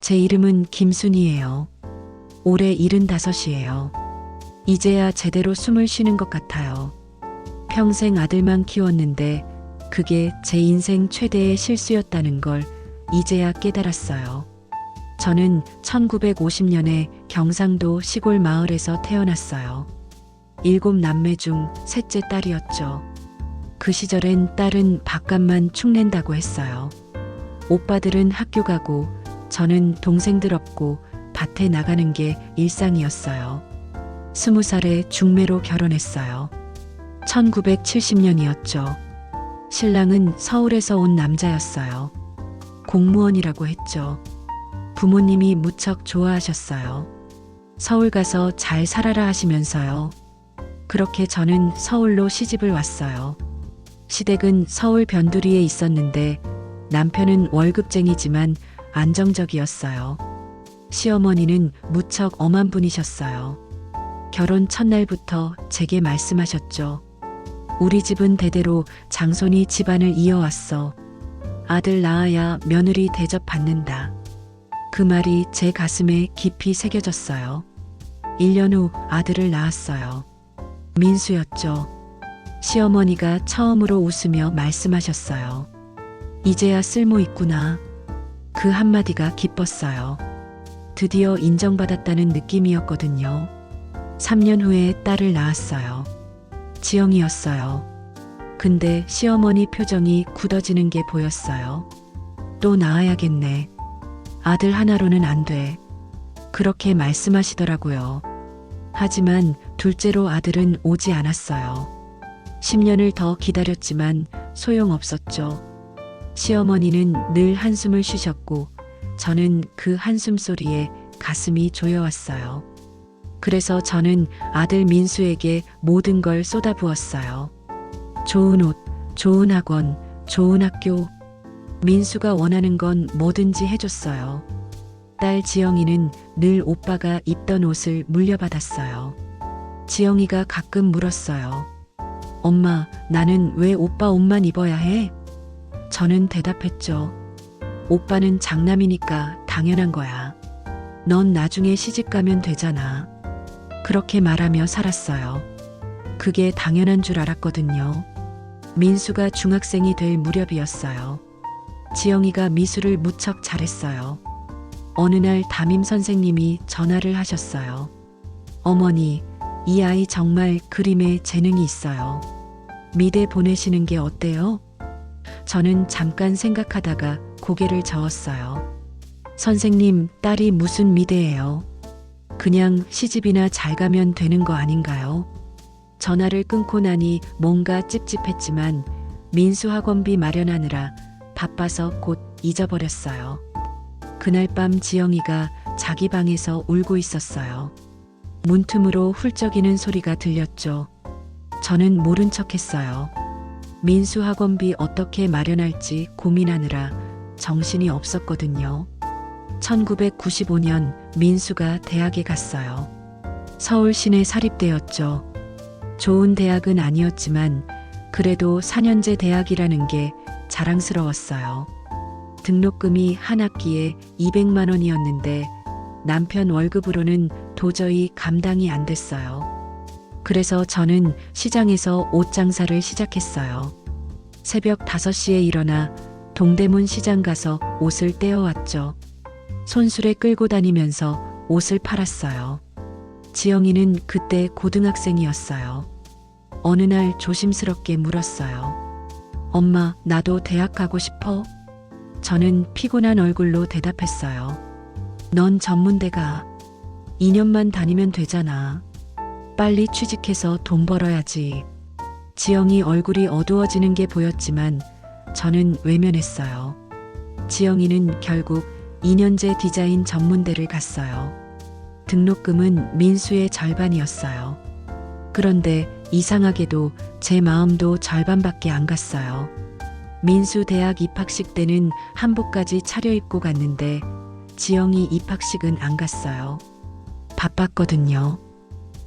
제 이름은 김순이에요. 올해 75이에요. 이제야 제대로 숨을 쉬는 것 같아요. 평생 아들만 키웠는데 그게 제 인생 최대의 실수였다는 걸 이제야 깨달았어요. 저는 1950년에 경상도 시골 마을에서 태어났어요. 7남매 중 셋째 딸이었죠. 그 시절엔 딸은 밥값만 축낸다고 했어요. 오빠들은 학교 가고 저는 동생들 없고 밭에 나가는 게 일상이었어요. 20살에 중매로 결혼했어요. 1970년이었죠. 신랑은 서울에서 온 남자였어요. 공무원이라고 했죠. 부모님이 무척 좋아하셨어요. 서울 가서 잘 살아라 하시면서요. 그렇게 저는 서울로 시집을 왔어요. 시댁은 서울 변두리에 있었는데 남편은 월급쟁이지만 안정적이었어요. 시어머니는 무척 엄한 분이셨어요. 결혼 첫날부터 제게 말씀하셨죠. 우리 집은 대대로 장손이 집안을 이어왔어. 아들 낳아야 며느리 대접받는다. 그 말이 제 가슴에 깊이 새겨졌어요. 1년 후 아들을 낳았어요. 민수였죠. 시어머니가 처음으로 웃으며 말씀하셨어요. 이제야 쓸모 있구나. 그 한마디가 기뻤어요. 드디어 인정받았다는 느낌이었거든요. 3년 후에 딸을 낳았어요. 지영이었어요. 근데 시어머니 표정이 굳어지는 게 보였어요. 또 낳아야겠네. 아들 하나로는 안 돼. 그렇게 말씀하시더라고요. 하지만 둘째로 아들은 오지 않았어요. 10년을 더 기다렸지만 소용없었죠. 시어머니는 늘 한숨을 쉬셨고 저는 그 한숨 소리에 가슴이 조여왔어요. 그래서 저는 아들 민수에게 모든 걸 쏟아부었어요. 좋은 옷, 좋은 학원, 좋은 학교. 민수가 원하는 건 뭐든지 해줬어요. 딸 지영이는 늘 오빠가 입던 옷을 물려받았어요. 지영이가 가끔 물었어요. 엄마, 나는 왜 오빠 옷만 입어야 해? 저는 대답했죠. 오빠는 장남이니까 당연한 거야. 넌 나중에 시집가면 되잖아. 그렇게 말하며 살았어요. 그게 당연한 줄 알았거든요. 민수가 중학생이 될 무렵이었어요. 지영이가 미술을 무척 잘했어요. 어느 날 담임 선생님이 전화를 하셨어요. 어머니, 이 아이 정말 그림에 재능이 있어요. 미대 보내시는 게 어때요? 저는 잠깐 생각하다가 고개를 저었어요. 선생님, 딸이 무슨 미대예요? 그냥 시집이나 잘 가면 되는 거 아닌가요? 전화를 끊고 나니 뭔가 찝찝했지만 민수 학원비 마련하느라 바빠서 곧 잊어버렸어요. 그날 밤 지영이가 자기 방에서 울고 있었어요. 문틈으로 훌쩍이는 소리가 들렸죠. 저는 모른 척했어요. 민수 학원비 어떻게 마련할지 고민하느라 정신이 없었거든요. 1995년 민수가 대학에 갔어요. 서울 시내 사립대였죠. 좋은 대학은 아니었지만 그래도 4년제 대학이라는 게 자랑스러웠어요. 등록금이 한 학기에 200만 원이었는데 남편 월급으로는 도저히 감당이 안 됐어요. 그래서 저는 시장에서 옷 장사를 시작했어요. 새벽 5시에 일어나 동대문 시장 가서 옷을 떼어왔죠. 손수레 끌고 다니면서 옷을 팔았어요. 지영이는 그때 고등학생이었어요. 어느 날 조심스럽게 물었어요. 엄마, 나도 대학 가고 싶어? 저는 피곤한 얼굴로 대답했어요. 넌 전문대 가. 2년만 다니면 되잖아. 빨리 취직해서 돈 벌어야지. 지영이 얼굴이 어두워지는 게 보였지만 저는 외면했어요. 지영이는 결국 2년제 디자인 전문대를 갔어요. 등록금은 민수의 절반이었어요. 그런데 이상하게도 제 마음도 절반밖에 안 갔어요. 민수 대학 입학식 때는 한복까지 차려입고 갔는데 지영이 입학식은 안 갔어요. 바빴거든요.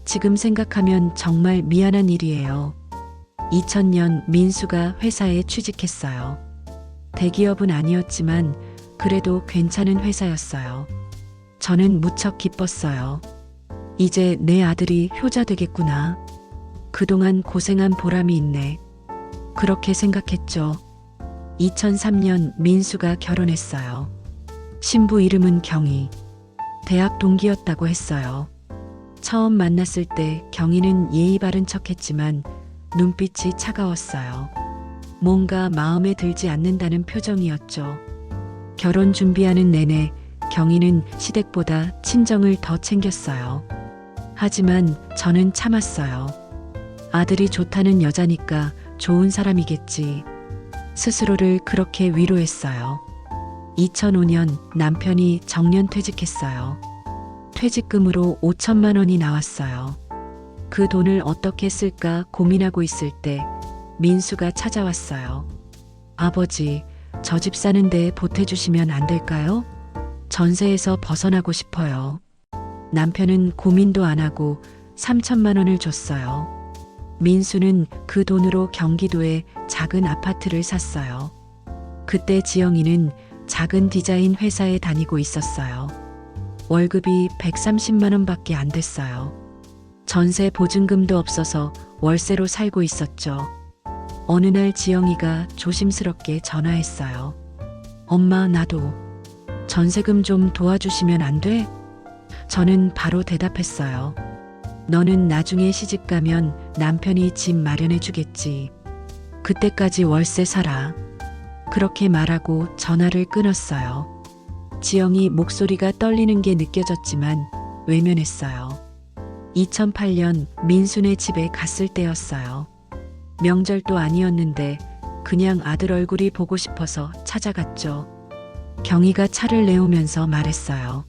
지금 생각하면 정말 미안한 일이에요. 2000년 민수가 회사에 취직했어요. 대기업은 아니었지만 그래도 괜찮은 회사였어요. 저는 무척 기뻤어요. 이제 내 아들이 효자 되겠구나. 그동안 고생한 보람이 있네. 그렇게 생각했죠. 2003년 민수가 결혼했어요. 신부 이름은 경희. 대학 동기였다고 했어요. 처음 만났을 때 경희는 예의 바른 척했지만 눈빛이 차가웠어요. 뭔가 마음에 들지 않는다는 표정이었죠. 결혼 준비하는 내내 경희는 시댁보다 친정을 더 챙겼어요. 하지만 저는 참았어요. 아들이 좋다는 여자니까 좋은 사람이겠지. 스스로를 그렇게 위로했어요. 2005년 남편이 정년퇴직했어요. 퇴직금으로 5천만 원이 나왔어요. 그 돈을 어떻게 쓸까 고민하고 있을 때 민수가 찾아왔어요. 아버지, 저 집 사는데 보태주시면 안 될까요? 전세에서 벗어나고 싶어요. 남편은 고민도 안 하고 3천만 원을 줬어요. 민수는 그 돈으로 경기도에 작은 아파트를 샀어요. 그때 지영이는 작은 디자인 회사에 다니고 있었어요. 월급이 130만 원밖에 안 됐어요. 전세 보증금도 없어서 월세로 살고 있었죠. 어느 날 지영이가 조심스럽게 전화했어요. 엄마, 나도 전세금 좀 도와주시면 안 돼? 저는 바로 대답했어요. 너는 나중에 시집 가면 남편이 집 마련해 주겠지. 그때까지 월세 살아. 그렇게 말하고 전화를 끊었어요. 지영이 목소리가 떨리는 게 느껴졌지만 외면했어요. 2008년 민수네 집에 갔을 때였어요. 명절도 아니었는데 그냥 아들 얼굴이 보고 싶어서 찾아갔죠. 경희가 차를 내오면서 말했어요.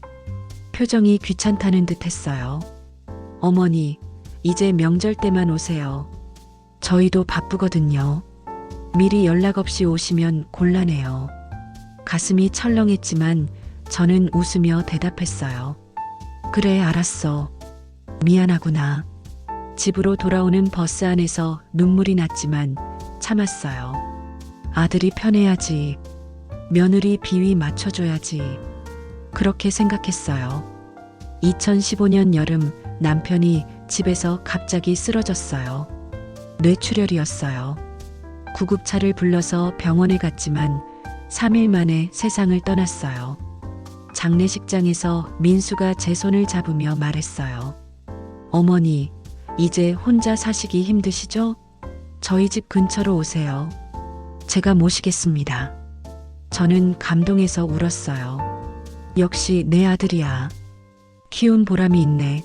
표정이 귀찮다는 듯 했어요. 어머니, 이제 명절 때만 오세요. 저희도 바쁘거든요. 미리 연락 없이 오시면 곤란해요. 가슴이 철렁했지만 저는 웃으며 대답했어요. 그래, 알았어. 미안하구나. 집으로 돌아오는 버스 안에서 눈물이 났지만 참았어요. 아들이 편해야지. 며느리 비위 맞춰줘야지. 그렇게 생각했어요. 2015년 여름 남편이 집에서 갑자기 쓰러졌어요. 뇌출혈이었어요. 구급차를 불러서 병원에 갔지만 3일 만에 세상을 떠났어요. 장례식장에서 민수가 제 손을 잡으며 말했어요. 어머니, 이제 혼자 사시기 힘드시죠? 저희 집 근처로 오세요. 제가 모시겠습니다. 저는 감동해서 울었어요. 역시 내 아들이야. 키운 보람이 있네.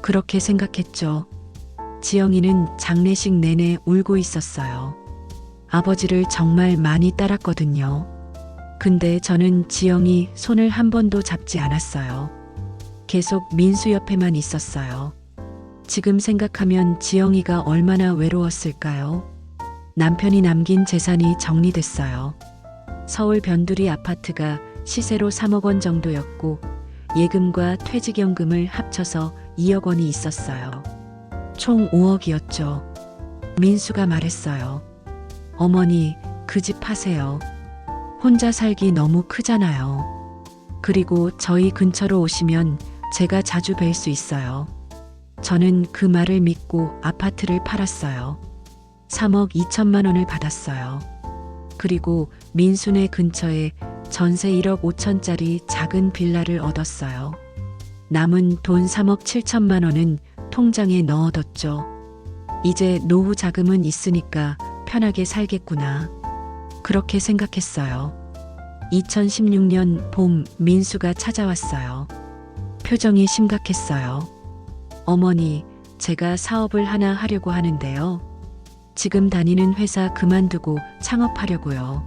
그렇게 생각했죠. 지영이는 장례식 내내 울고 있었어요. 아버지를 정말 많이 따랐거든요. 근데 저는 지영이 손을 한 번도 잡지 않았어요. 계속 민수 옆에만 있었어요. 지금 생각하면 지영이가 얼마나 외로웠을까요? 남편이 남긴 재산이 정리됐어요. 서울 변두리 아파트가 시세로 3억 원 정도였고 예금과 퇴직연금을 합쳐서 2억 원이 있었어요. 총 5억이었죠. 민수가 말했어요. 어머니, 그 집 파세요. 혼자 살기 너무 크잖아요. 그리고 저희 근처로 오시면 제가 자주 뵐 수 있어요. 저는 그 말을 믿고 아파트를 팔았어요. 3억 2천만 원을 받았어요. 그리고 민수네 근처에 전세 1억 5천짜리 작은 빌라를 얻었어요. 남은 돈 3억 7천만 원은 통장에 넣어뒀죠. 이제 노후 자금은 있으니까 편하게 살겠구나. 그렇게 생각했어요. 2016년 봄 민수가 찾아왔어요. 표정이 심각했어요. 어머니, 제가 사업을 하나 하려고 하는데요. 지금 다니는 회사 그만두고 창업하려고요.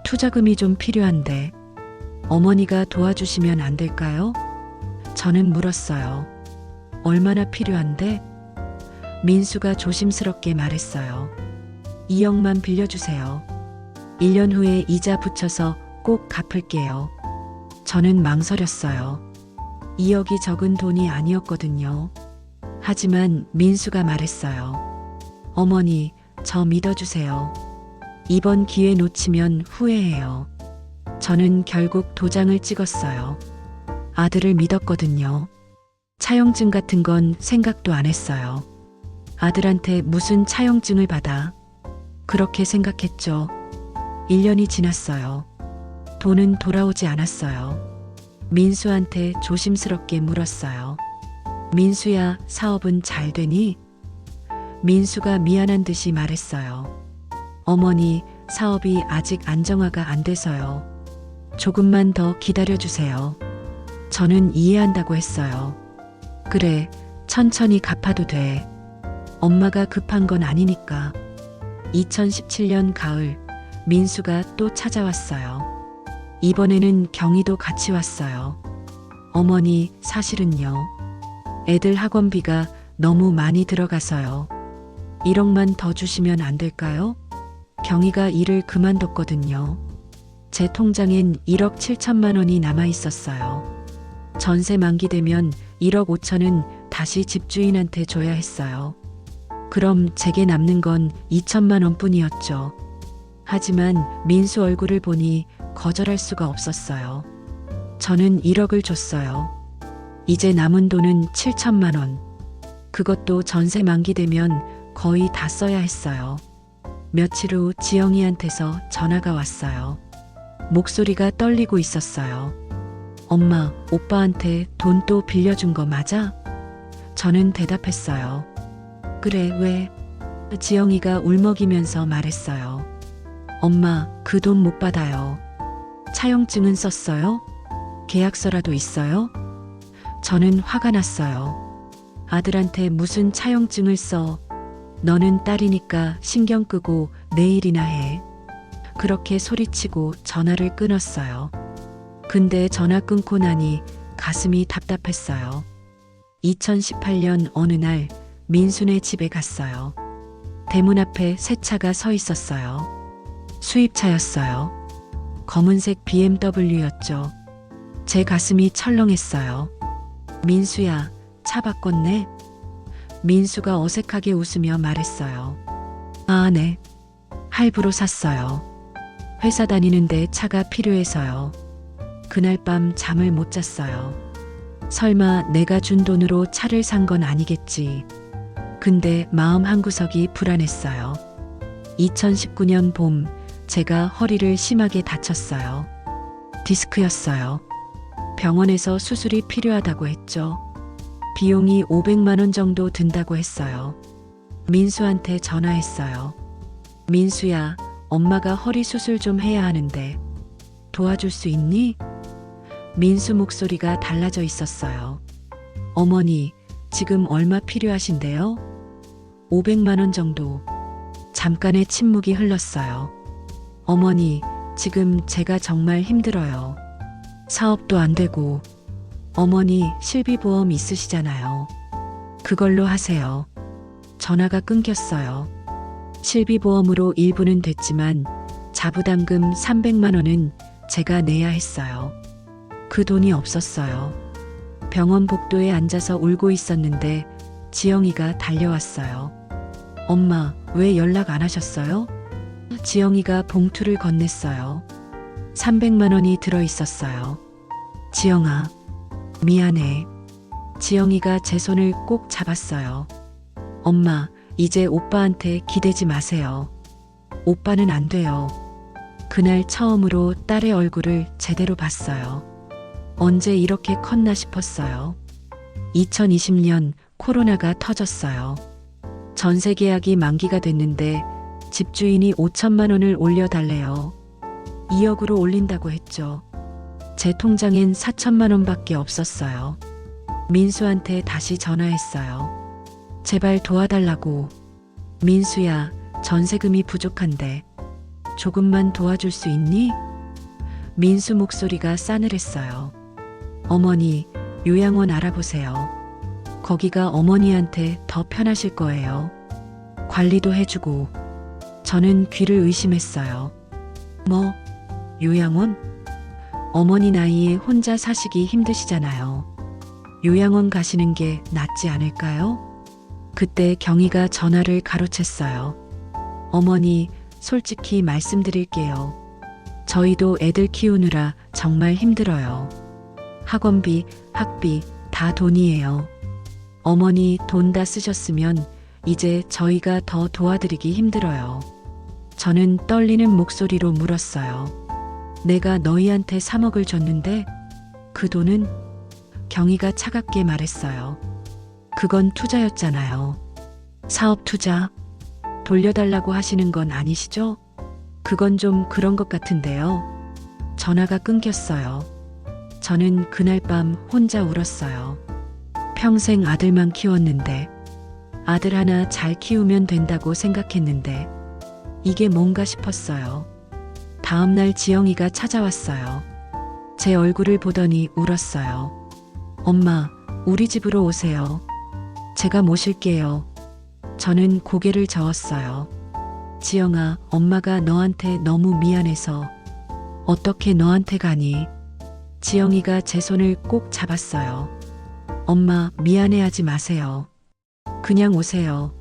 투자금이 좀 필요한데 어머니가 도와주시면 안 될까요? 저는 물었어요. 얼마나 필요한데? 민수가 조심스럽게 말했어요. 2억만 빌려주세요. 1년 후에 이자 붙여서 꼭 갚을게요. 저는 망설였어요. 2억이 적은 돈이 아니었거든요. 하지만 민수가 말했어요. 어머니, 저 믿어주세요. 이번 기회 놓치면 후회해요. 저는 결국 도장을 찍었어요. 아들을 믿었거든요. 차용증 같은 건 생각도 안 했어요. 아들한테 무슨 차용증을 받아. 그렇게 생각했죠. 1년이 지났어요. 돈은 돌아오지 않았어요. 민수한테 조심스럽게 물었어요. 민수야, 사업은 잘 되니? 민수가 미안한 듯이 말했어요. 어머니, 사업이 아직 안정화가 안 돼서요. 조금만 더 기다려주세요. 저는 이해한다고 했어요. 그래, 천천히 갚아도 돼. 엄마가 급한 건 아니니까. 2017년 가을, 민수가 또 찾아왔어요. 이번에는 경희도 같이 왔어요. 어머니, 사실은요. 애들 학원비가 너무 많이 들어가서요. 1억만 더 주시면 안 될까요? 경희가 일을 그만뒀거든요. 제 통장엔 1억 7천만 원이 남아 있었어요. 전세 만기되면 1억 5천은 다시 집주인한테 줘야 했어요. 그럼 제게 남는 건 2천만 원뿐이었죠. 하지만 민수 얼굴을 보니 거절할 수가 없었어요. 저는 1억을 줬어요. 이제 남은 돈은 7천만 원. 그것도 전세 만기되면 거의 다 써야 했어요. 며칠 후 지영이한테서 전화가 왔어요. 목소리가 떨리고 있었어요. 엄마, 오빠한테 돈 또 빌려준 거 맞아? 저는 대답했어요. 그래, 왜? 지영이가 울먹이면서 말했어요. 엄마, 그 돈 못 받아요. 차용증은 썼어요? 계약서라도 있어요? 저는 화가 났어요. 아들한테 무슨 차용증을 써? 너는 딸이니까 신경 끄고 내일이나 해. 그렇게 소리치고 전화를 끊었어요. 근데 전화 끊고 나니 가슴이 답답했어요. 2018년 어느 날 민수네 집에 갔어요. 대문 앞에 새 차가 서 있었어요. 수입차였어요. 검은색 BMW였죠. 제 가슴이 철렁했어요. 민수야, 차 바꿨네? 민수가 어색하게 웃으며 말했어요. 아, 네. 할부로 샀어요. 회사 다니는데 차가 필요해서요. 그날 밤 잠을 못 잤어요. 설마 내가 준 돈으로 차를 산 건 아니겠지. 근데 마음 한구석이 불안했어요. 2019년 봄, 제가 허리를 심하게 다쳤어요. 디스크였어요. 병원에서 수술이 필요하다고 했죠. 비용이 500만 원 정도 든다고 했어요. 민수한테 전화했어요. 민수야, 엄마가 허리 수술 좀 해야 하는데 도와줄 수 있니? 민수 목소리가 달라져 있었어요. 어머니, 지금 얼마 필요하신데요? 500만 원 정도. 잠깐의 침묵이 흘렀어요. 어머니, 지금 제가 정말 힘들어요. 사업도 안 되고. 어머니, 실비보험 있으시잖아요. 그걸로 하세요. 전화가 끊겼어요. 실비보험으로 일부는 됐지만 자부담금 300만 원은 제가 내야 했어요. 그 돈이 없었어요. 병원 복도에 앉아서 울고 있었는데 지영이가 달려왔어요. 엄마, 왜 연락 안 하셨어요? 지영이가 봉투를 건넸어요. 300만 원이 들어 있었어요. 지영아, 미안해. 지영이가 제 손을 꼭 잡았어요. 엄마, 이제 오빠한테 기대지 마세요. 오빠는 안 돼요. 그날 처음으로 딸의 얼굴을 제대로 봤어요. 언제 이렇게 컸나 싶었어요. 2020년 코로나가 터졌어요. 전세 계약이 만기가 됐는데 집주인이 5천만 원을 올려달래요. 2억으로 올린다고 했죠. 제 통장엔 4천만 원밖에 없었어요. 민수한테 다시 전화했어요. 제발 도와달라고. 민수야, 전세금이 부족한데 조금만 도와줄 수 있니? 민수 목소리가 싸늘했어요. 어머니, 요양원 알아보세요. 거기가 어머니한테 더 편하실 거예요. 관리도 해주고. 저는 귀를 의심했어요. 뭐, 요양원? 어머니 나이에 혼자 사시기 힘드시잖아요. 요양원 가시는 게 낫지 않을까요? 그때 경희가 전화를 가로챘어요. 어머니, 솔직히 말씀드릴게요. 저희도 애들 키우느라 정말 힘들어요. 학원비, 학비 다 돈이에요. 어머니 돈 다 쓰셨으면 이제 저희가 더 도와드리기 힘들어요. 저는 떨리는 목소리로 물었어요. 내가 너희한테 3억을 줬는데 그 돈은? 경희가 차갑게 말했어요. 그건 투자였잖아요. 사업 투자? 돌려달라고 하시는 건 아니시죠? 그건 좀 그런 것 같은데요. 전화가 끊겼어요. 저는 그날 밤 혼자 울었어요. 평생 아들만 키웠는데, 아들 하나 잘 키우면 된다고 생각했는데, 이게 뭔가 싶었어요. 다음날 지영이가 찾아왔어요. 제 얼굴을 보더니 울었어요. 엄마, 우리 집으로 오세요. 제가 모실게요. 저는 고개를 저었어요. 지영아, 엄마가 너한테 너무 미안해서. 어떻게 너한테 가니? 지영이가 제 손을 꼭 잡았어요. 엄마, 미안해하지 마세요. 그냥 오세요.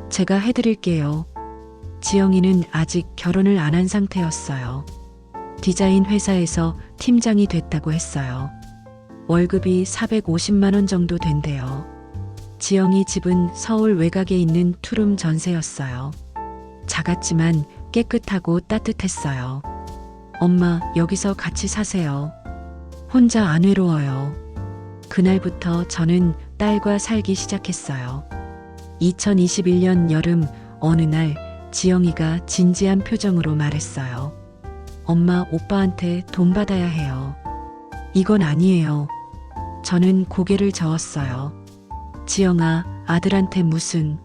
제가 해드릴게요. 지영이는 아직 결혼을 안 한 상태였어요. 디자인 회사에서 팀장이 됐다고 했어요. 월급이 450만 원 정도 된대요. 지영이 집은 서울 외곽에 있는 투룸 전세였어요. 작았지만 깨끗하고 따뜻했어요. 엄마, 여기서 같이 사세요. 혼자 안 외로워요. 그날부터 저는 딸과 살기 시작했어요. 2021년 여름 어느 날 지영이가 진지한 표정으로 말했어요. 엄마, 오빠한테 돈 받아야 해요. 이건 아니에요. 저는 고개를 저었어요. 지영아, 아들한테 무슨.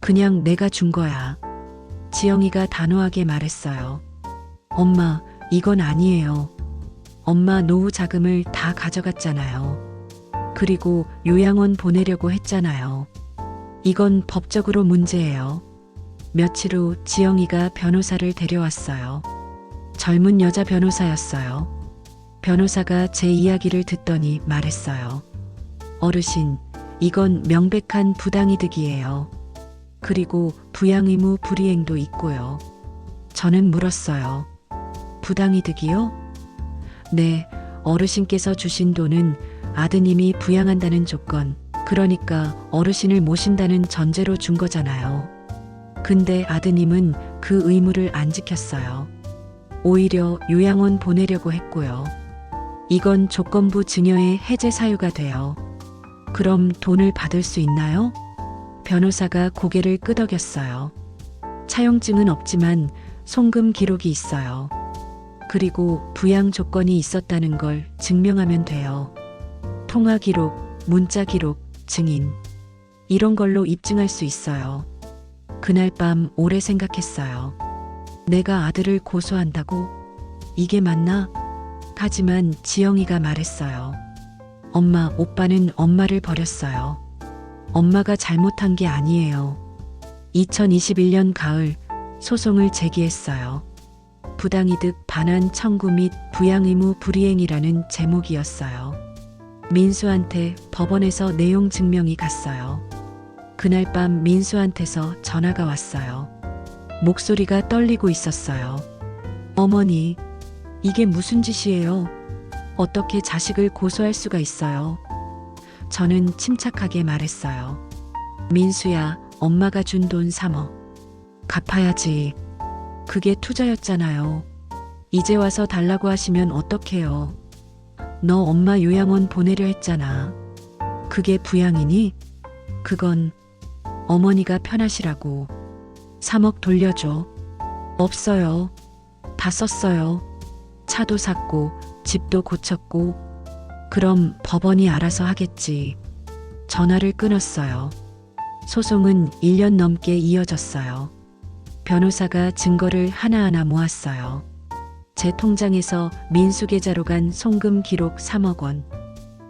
그냥 내가 준 거야. 지영이가 단호하게 말했어요. 엄마, 이건 아니에요. 엄마 노후 자금을 다 가져갔잖아요. 그리고 요양원 보내려고 했잖아요. 이건 법적으로 문제예요. 며칠 후 지영이가 변호사를 데려왔어요. 젊은 여자 변호사였어요. 변호사가 제 이야기를 듣더니 말했어요. 어르신, 이건 명백한 부당이득이에요. 그리고 부양의무 불이행도 있고요. 저는 물었어요. 부당이득이요? 네, 어르신께서 주신 돈은 아드님이 부양한다는 조건, 그러니까 어르신을 모신다는 전제로 준 거잖아요. 근데 아드님은 그 의무를 안 지켰어요. 오히려 요양원 보내려고 했고요. 이건 조건부 증여의 해제 사유가 돼요. 그럼 돈을 받을 수 있나요? 변호사가 고개를 끄덕였어요. 차용증은 없지만 송금 기록이 있어요. 그리고 부양 조건이 있었다는 걸 증명하면 돼요. 통화 기록, 문자 기록, 증인. 이런 걸로 입증할 수 있어요. 그날 밤 오래 생각했어요. 내가 아들을 고소한다고? 이게 맞나? 하지만 지영이가 말했어요. 엄마, 오빠는 엄마를 버렸어요. 엄마가 잘못한 게 아니에요. 2021년 가을 소송을 제기했어요. 부당이득 반환 청구 및 부양의무 불이행이라는 제목이었어요. 민수한테 법원에서 내용 증명이 갔어요. 그날 밤 민수한테서 전화가 왔어요. 목소리가 떨리고 있었어요. 어머니, 이게 무슨 짓이에요? 어떻게 자식을 고소할 수가 있어요? 저는 침착하게 말했어요. 민수야, 엄마가 준 돈 3억. 갚아야지. 그게 투자였잖아요. 이제 와서 달라고 하시면 어떡해요? 너 엄마 요양원 보내려 했잖아. 그게 부양이니? 그건 어머니가 편하시라고. 3억 돌려줘. 없어요. 다 썼어요. 차도 샀고 집도 고쳤고. 그럼 법원이 알아서 하겠지. 전화를 끊었어요. 소송은 1년 넘게 이어졌어요. 변호사가 증거를 하나하나 모았어요. 제 통장에서 민수 계좌로 간 송금 기록 3억 원,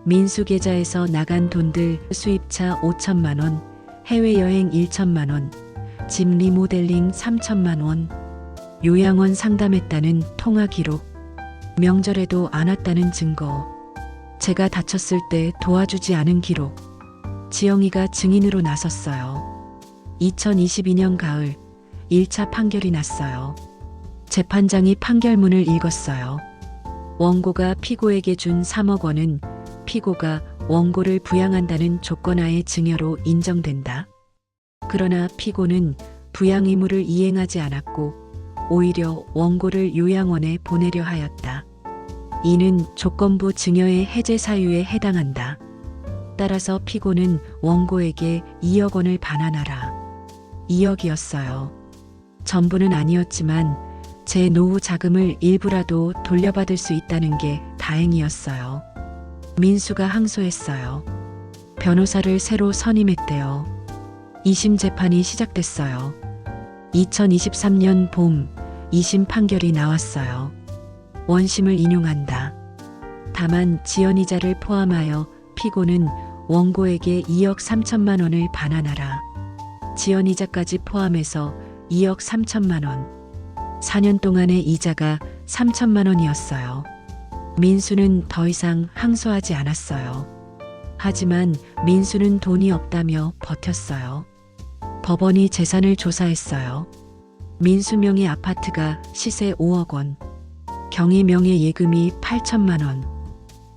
민수 계좌에서 나간 돈들 수입차 5천만 원, 해외여행 1천만 원, 집 리모델링 3천만 원, 요양원 상담했다는 통화 기록, 명절에도 안 왔다는 증거, 제가 다쳤을 때 도와주지 않은 기록, 지영이가 증인으로 나섰어요. 2022년 가을 1차 판결이 났어요. 재판장이 판결문을 읽었어요. 원고가 피고에게 준 3억 원은 피고가 원고를 부양한다는 조건하에 증여로 인정된다. 그러나 피고는 부양 의무를 이행하지 않았고 오히려 원고를 요양원에 보내려 하였다. 이는 조건부 증여의 해제 사유에 해당한다. 따라서 피고는 원고에게 2억 원을 반환하라. 2억이었어요. 전부는 아니었지만 제 노후 자금을 일부라도 돌려받을 수 있다는 게 다행이었어요. 민수가 항소했어요. 변호사를 새로 선임했대요. 2심 재판이 시작됐어요. 2023년 봄 2심 판결이 나왔어요. 원심을 인용한다. 다만 지연이자를 포함하여 피고는 원고에게 2억 3천만 원을 반환하라. 지연이자까지 포함해서 2억 3천만 원. 4년 동안의 이자가 3천만 원이었어요. 민수는 더 이상 항소하지 않았어요. 하지만 민수는 돈이 없다며 버텼어요. 법원이 재산을 조사했어요. 민수 명의 아파트가 시세 5억 원, 경희 명의 예금이 8천만 원.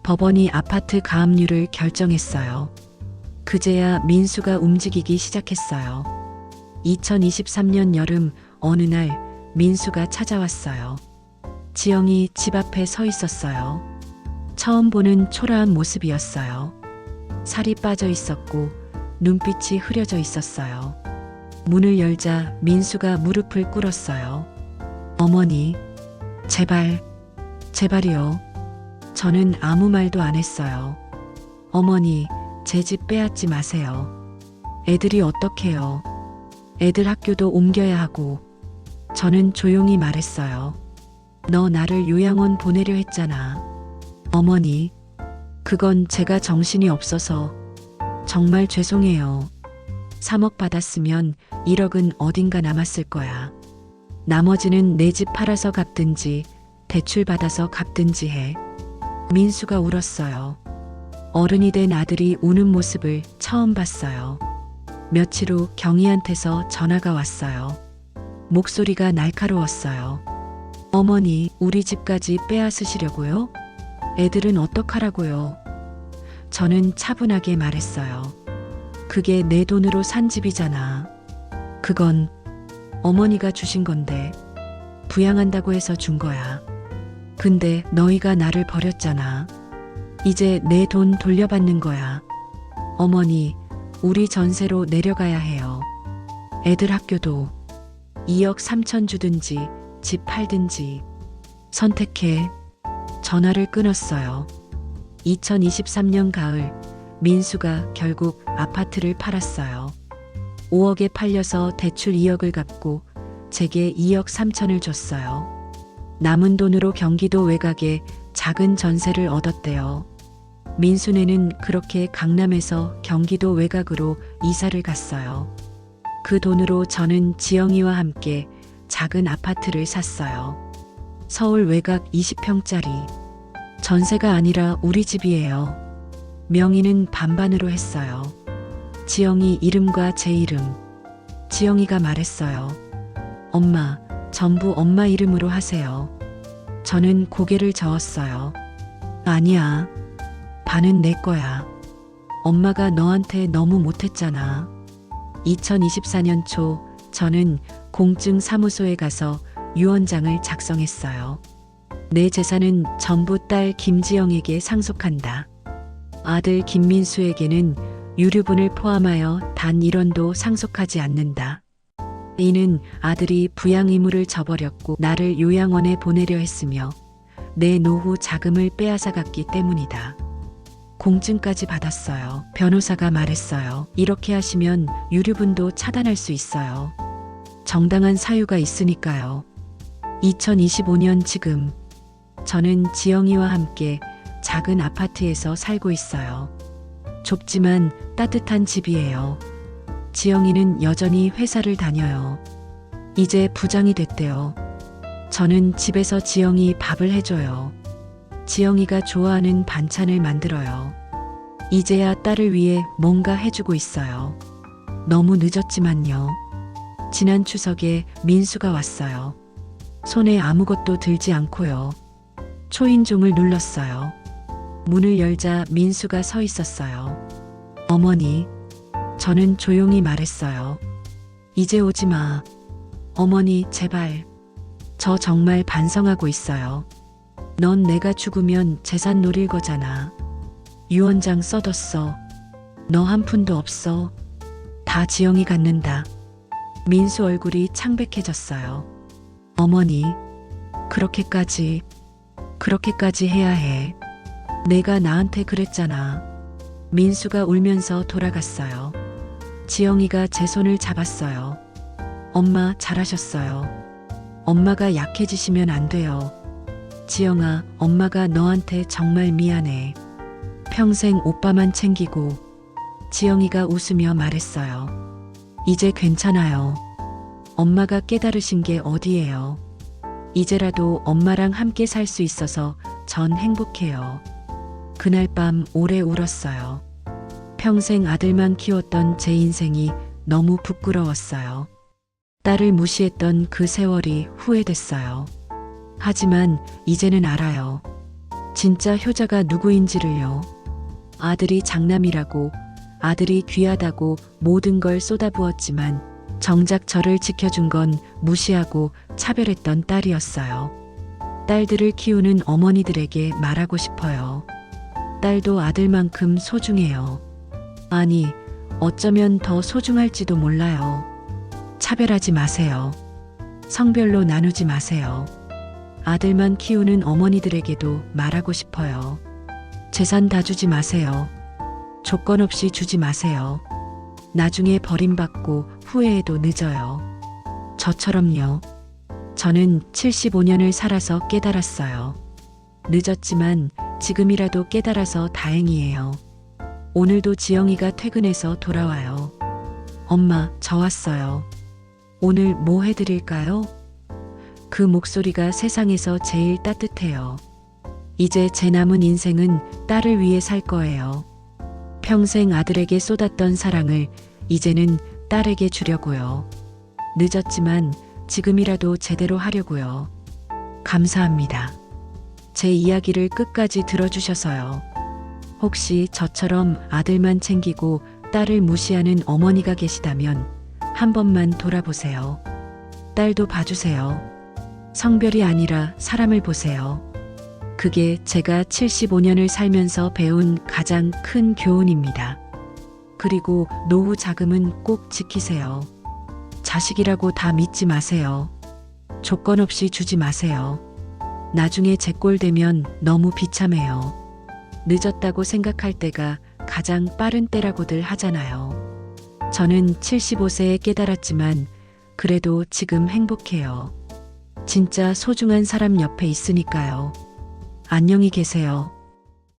법원이 아파트 가압류를 결정했어요. 그제야 민수가 움직이기 시작했어요. 2023년 여름 어느 날 민수가 찾아왔어요. 지영이 집 앞에 서 있었어요. 처음 보는 초라한 모습이었어요. 살이 빠져 있었고 눈빛이 흐려져 있었어요. 문을 열자 민수가 무릎을 꿇었어요. 어머니, 제발, 제발이요. 저는 아무 말도 안 했어요. 어머니, 제 집 빼앗지 마세요. 애들이 어떡해요. 애들 학교도 옮겨야 하고. 저는 조용히 말했어요. 너 나를 요양원 보내려 했잖아. 어머니, 그건 제가 정신이 없어서 정말 죄송해요. 3억 받았으면 1억은 어딘가 남았을 거야. 나머지는 내 집 팔아서 갚든지 대출 받아서 갚든지 해. 민수가 울었어요. 어른이 된 아들이 우는 모습을 처음 봤어요. 며칠 후 경희한테서 전화가 왔어요. 목소리가 날카로웠어요. 어머니, 우리 집까지 빼앗으시려고요? 애들은 어떡하라고요? 저는 차분하게 말했어요. 그게 내 돈으로 산 집이잖아. 그건 어머니가 주신 건데 부양한다고 해서 준 거야. 근데 너희가 나를 버렸잖아. 이제 내 돈 돌려받는 거야. 어머니, 우리 전세로 내려가야 해요. 애들 학교도 2억 3천 주든지 집 팔든지 선택해. 전화를 끊었어요. 2023년 가을 민수가 결국 아파트를 팔았어요. 5억에 팔려서 대출 2억을 갚고 제게 2억 3천을 줬어요. 남은 돈으로 경기도 외곽에 작은 전세를 얻었대요. 민수네는 그렇게 강남에서 경기도 외곽으로 이사를 갔어요. 그 돈으로 저는 지영이와 함께 작은 아파트를 샀어요. 서울 외곽 20평짜리. 전세가 아니라 우리 집이에요. 명의는 반반으로 했어요. 지영이 이름과 제 이름. 지영이가 말했어요. 엄마, 전부 엄마 이름으로 하세요. 저는 고개를 저었어요. 아니야. 반은 내 거야. 엄마가 너한테 너무 못했잖아. 2024년 초 저는 공증사무소에 가서 유언장을 작성했어요. 내 재산은 전부 딸 김지영에게 상속한다. 아들 김민수에게는 유류분을 포함하여 단 1원도 상속하지 않는다. 이는 아들이 부양 의무를 저버렸고 나를 요양원에 보내려 했으며 내 노후 자금을 빼앗아 갔기 때문이다. 공증까지 받았어요. 변호사가 말했어요. 이렇게 하시면 유류분도 차단할 수 있어요. 정당한 사유가 있으니까요. 2025년 지금 저는 지영이와 함께 작은 아파트에서 살고 있어요. 좁지만 따뜻한 집이에요. 지영이는 여전히 회사를 다녀요. 이제 부장이 됐대요. 저는 집에서 지영이 밥을 해줘요. 지영이가 좋아하는 반찬을 만들어요. 이제야 딸을 위해 뭔가 해주고 있어요. 너무 늦었지만요. 지난 추석에 민수가 왔어요. 손에 아무것도 들지 않고요. 초인종을 눌렀어요. 문을 열자 민수가 서 있었어요. 어머니, 저는 조용히 말했어요. 이제 오지 마. 어머니, 제발. 저 정말 반성하고 있어요. 넌 내가 죽으면 재산 노릴 거잖아. 유언장 써뒀어. 너 한 푼도 없어. 다 지영이 갖는다. 민수 얼굴이 창백해졌어요. 어머니, 그렇게까지 해야 해. 내가 나한테 그랬잖아. 민수가 울면서 돌아갔어요. 지영이가 제 손을 잡았어요. 엄마, 잘하셨어요. 엄마가 약해지시면 안 돼요. 지영아, 엄마가 너한테 정말 미안해. 평생 오빠만 챙기고. 지영이가 웃으며 말했어요. 이제 괜찮아요. 엄마가 깨달으신 게 어디예요. 이제라도 엄마랑 함께 살 수 있어서 전 행복해요. 그날 밤 오래 울었어요. 평생 아들만 키웠던 제 인생이 너무 부끄러웠어요. 딸을 무시했던 그 세월이 후회됐어요. 하지만 이제는 알아요. 진짜 효자가 누구인지를요. 아들이 장남이라고, 아들이 귀하다고 모든 걸 쏟아부었지만 정작 저를 지켜준 건 무시하고 차별했던 딸이었어요. 딸들을 키우는 어머니들에게 말하고 싶어요. 딸도 아들만큼 소중해요. 아니, 어쩌면 더 소중할지도 몰라요. 차별하지 마세요. 성별로 나누지 마세요. 아들만 키우는 어머니들에게도 말하고 싶어요. 재산 다 주지 마세요. 조건 없이 주지 마세요. 나중에 버림받고 후회해도 늦어요. 저처럼요. 저는 75년을 살아서 깨달았어요. 늦었지만 지금이라도 깨달아서 다행이에요. 오늘도 지영이가 퇴근해서 돌아와요. 엄마, 저 왔어요. 오늘 뭐 해드릴까요? 그 목소리가 세상에서 제일 따뜻해요. 이제 제 남은 인생은 딸을 위해 살 거예요. 평생 아들에게 쏟았던 사랑을 이제는 딸에게 주려고요. 늦었지만 지금이라도 제대로 하려고요. 감사합니다. 제 이야기를 끝까지 들어주셔서요. 혹시 저처럼 아들만 챙기고 딸을 무시하는 어머니가 계시다면 한 번만 돌아보세요. 딸도 봐주세요. 성별이 아니라 사람을 보세요. 그게 제가 75년을 살면서 배운 가장 큰 교훈입니다. 그리고 노후 자금은 꼭 지키세요. 자식이라고 다 믿지 마세요. 조건 없이 주지 마세요. 나중에 제 꼴 되면 너무 비참해요. 늦었다고 생각할 때가 가장 빠른 때라고들 하잖아요. 저는 75세에 깨달았지만 그래도 지금 행복해요. 진짜 소중한 사람 옆에 있으니까요. 안녕히 계세요.